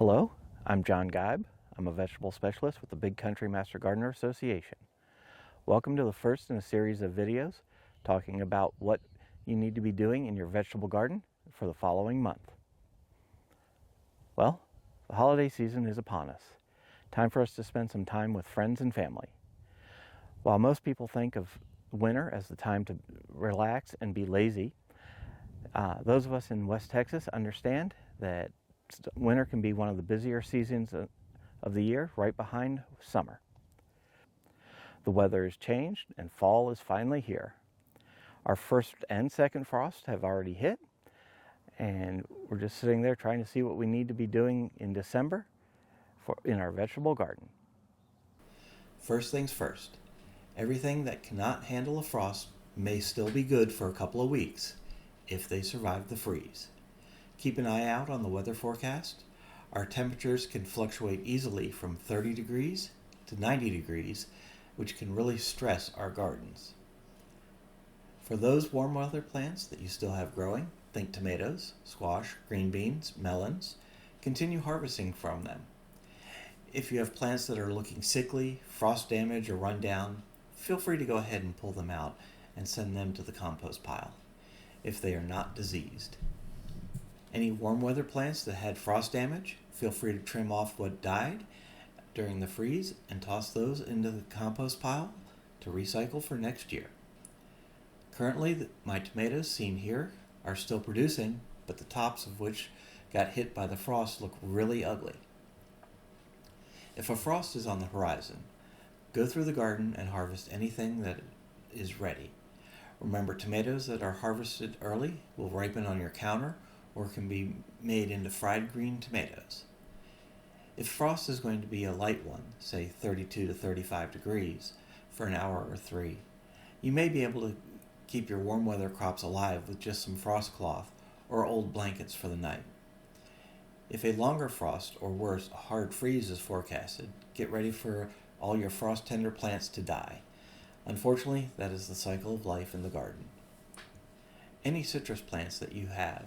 Hello, I'm John Geib. I'm a vegetable specialist with the Big Country Master Gardener Association. Welcome to the first in a series of videos talking about what you need to be doing in your vegetable garden for the following month. Well, the holiday season is upon us. Time for us to spend some time with friends and family. While most people think of winter as the time to relax and be lazy, those of us in West Texas understand that winter can be one of the busier seasons of the year, right behind summer. The weather has changed and fall is finally here. Our first and second frost have already hit, and we're just sitting there trying to see what we need to be doing in December in our vegetable garden. First things first, everything that cannot handle a frost may still be good for a couple of weeks if they survive the freeze. Keep an eye out on the weather forecast. Our temperatures can fluctuate easily from 30 degrees to 90 degrees, which can really stress our gardens. For those warm weather plants that you still have growing, think tomatoes, squash, green beans, melons, continue harvesting from them. If you have plants that are looking sickly, frost damage, or run down, feel free to go ahead and pull them out and send them to the compost pile if they are not diseased. Any warm weather plants that had frost damage, feel free to trim off what died during the freeze and toss those into the compost pile to recycle for next year. Currently, my tomatoes seen here are still producing, but the tops of which got hit by the frost look really ugly. If a frost is on the horizon, go through the garden and harvest anything that is ready. Remember, tomatoes that are harvested early will ripen on your counter or can be made into fried green tomatoes. If frost is going to be a light one, say 32 to 35 degrees, for an hour or three, you may be able to keep your warm weather crops alive with just some frost cloth or old blankets for the night. If a longer frost, or worse, a hard freeze is forecasted, get ready for all your frost tender plants to die. Unfortunately, that is the cycle of life in the garden. Any citrus plants that you have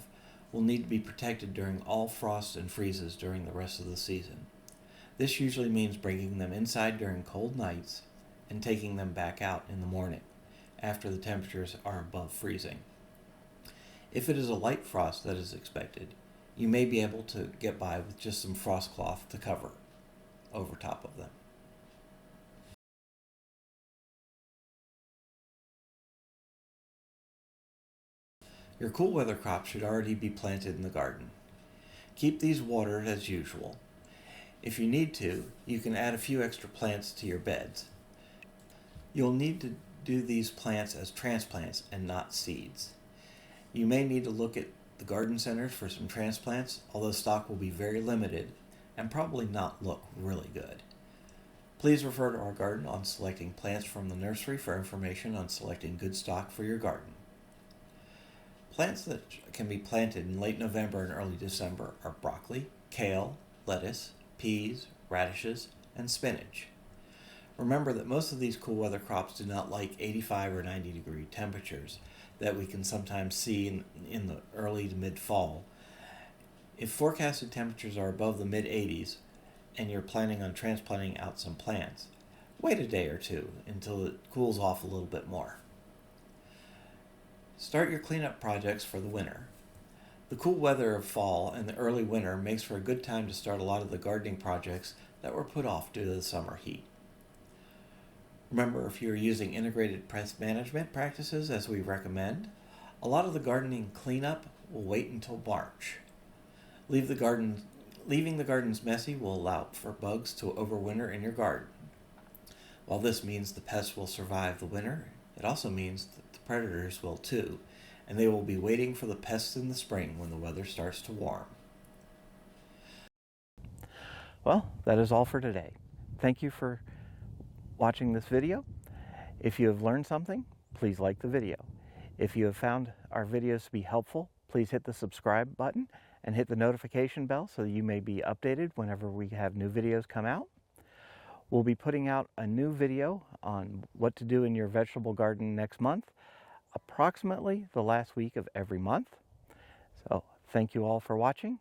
will need to be protected during all frosts and freezes during the rest of the season. This usually means bringing them inside during cold nights and taking them back out in the morning after the temperatures are above freezing. If it is a light frost that is expected, you may be able to get by with just some frost cloth to cover over top of them. Your cool weather crops should already be planted in the garden. Keep these watered as usual. If you need to, you can add a few extra plants to your beds. You'll need to do these plants as transplants and not seeds. You may need to look at the garden centers for some transplants, although stock will be very limited and probably not look really good. Please refer to our garden on selecting plants from the nursery for information on selecting good stock for your garden. Plants that can be planted in late November and early December are broccoli, kale, lettuce, peas, radishes, and spinach. Remember that most of these cool weather crops do not like 85 or 90 degree temperatures that we can sometimes see in the early to mid-fall. If forecasted temperatures are above the mid-80s and you're planning on transplanting out some plants, wait a day or two until it cools off a little bit more. Start your cleanup projects for the winter. The cool weather of fall and the early winter makes for a good time to start a lot of the gardening projects that were put off due to the summer heat. Remember, if you're using integrated pest management practices as we recommend, a lot of the gardening cleanup will wait until March. Leaving the gardens messy will allow for bugs to overwinter in your garden. While this means the pests will survive the winter, it also means that the predators will too, and they will be waiting for the pests in the spring when the weather starts to warm. Well, that is all for today. Thank you for watching this video. If you have learned something, please like the video. If you have found our videos to be helpful, please hit the subscribe button and hit the notification bell so that you may be updated whenever we have new videos come out. We'll be putting out a new video on what to do in your vegetable garden next month, approximately the last week of every month. So thank you all for watching,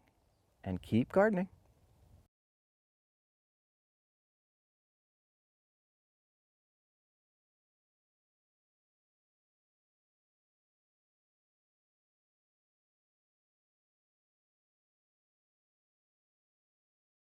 and keep gardening.